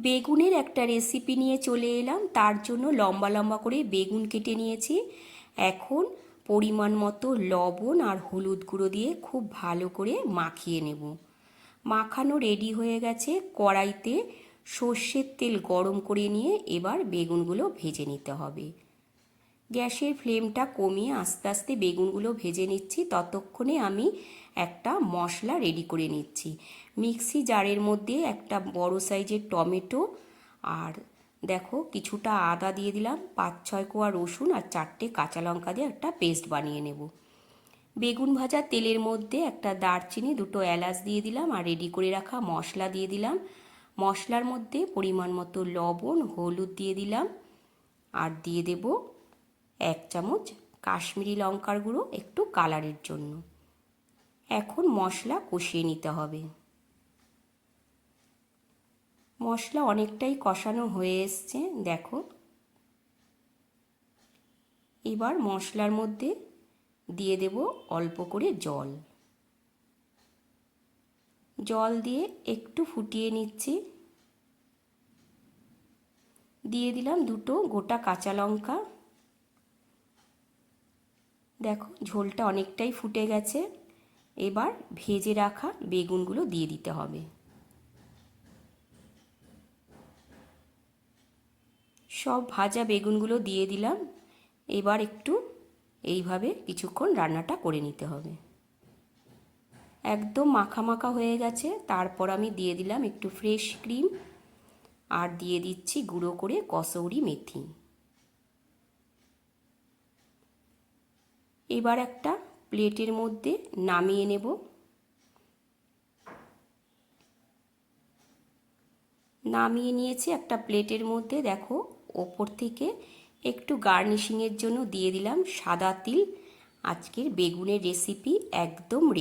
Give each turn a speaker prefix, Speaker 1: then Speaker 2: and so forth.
Speaker 1: বেগুনের একটা রেসিপি নিয়ে চলে এলাম। তার জন্য লম্বা লম্বা করে বেগুন কেটে নিয়েছি। এখন পরিমাণ মতো লবণ আর হলুদ গুঁড়ো দিয়ে খুব ভালো করে মাখিয়ে নেব। মাখানো রেডি হয়ে গেছে। কড়াইতে সর্ষের তেল গরম করে নিয়ে এবার বেগুনগুলো ভেজে নিতে হবে। গ্যাসের ফ্লেমটা কমিয়ে আস্তে আস্তে বেগুনগুলো ভেজে নিচ্ছি। ততক্ষণে আমি একটা মশলা রেডি করে নিচ্ছি। মিক্সি জারের মধ্যে একটা বড় সাইজের টমেটো আর দেখো কিছুটা আদা দিয়ে দিলাম, 5-6 কোয়া রসুন আর 4টে কাঁচা লঙ্কা দিয়ে একটা পেস্ট বানিয়ে নেব। বেগুন ভাজা তেলের মধ্যে একটা দারচিনি, 2টো এলাচ দিয়ে দিলাম আর রেডি করে রাখা মশলা দিয়ে দিলাম। মশলার মধ্যে পরিমাণ মতো লবণ, হলুদ দিয়ে দিলাম আর দিয়ে দেব 1 চামচ কাশ্মীরি লঙ্কার গুঁড়ো একটু কালারের জন্য। এখন মশলা কষিয়ে নিতে হবে। মশলা অনেকটাই কষানো হয়ে এসছে দেখো। এবার মশলার মধ্যে দিয়ে দেব অল্প করে জল। জল দিয়ে একটু ফুটিয়ে নিচ্ছি। দিয়ে দিলাম 2টো গোটা কাঁচা লঙ্কা। দেখো ঝোলটা অনেকটাই ফুটে গেছে। এবার ভেজে রাখা বেগুনগুলো দিয়ে দিতে হবে। সব ভাজা বেগুনগুলো দিয়ে দিলাম। এবার একটু এইভাবে কিছুক্ষণ রান্নাটা করে নিতে হবে। একদম মাখা মাখা হয়ে গেছে। তারপর আমি দিয়ে দিলাম একটু ফ্রেশ ক্রিম আর দিয়ে দিচ্ছি গুঁড়ো করে কসৌরি মেথি। এবার একটা প্লেটের মধ্যে নামিয়ে নেব। নামিয়ে নিয়েছি একটা প্লেটের মধ্যে। দেখো ওপর থেকে একটু গার্নিশিংয়ের জন্য দিয়ে দিলাম সাদা তিল। আজকের বেগুনের রেসিপি একদম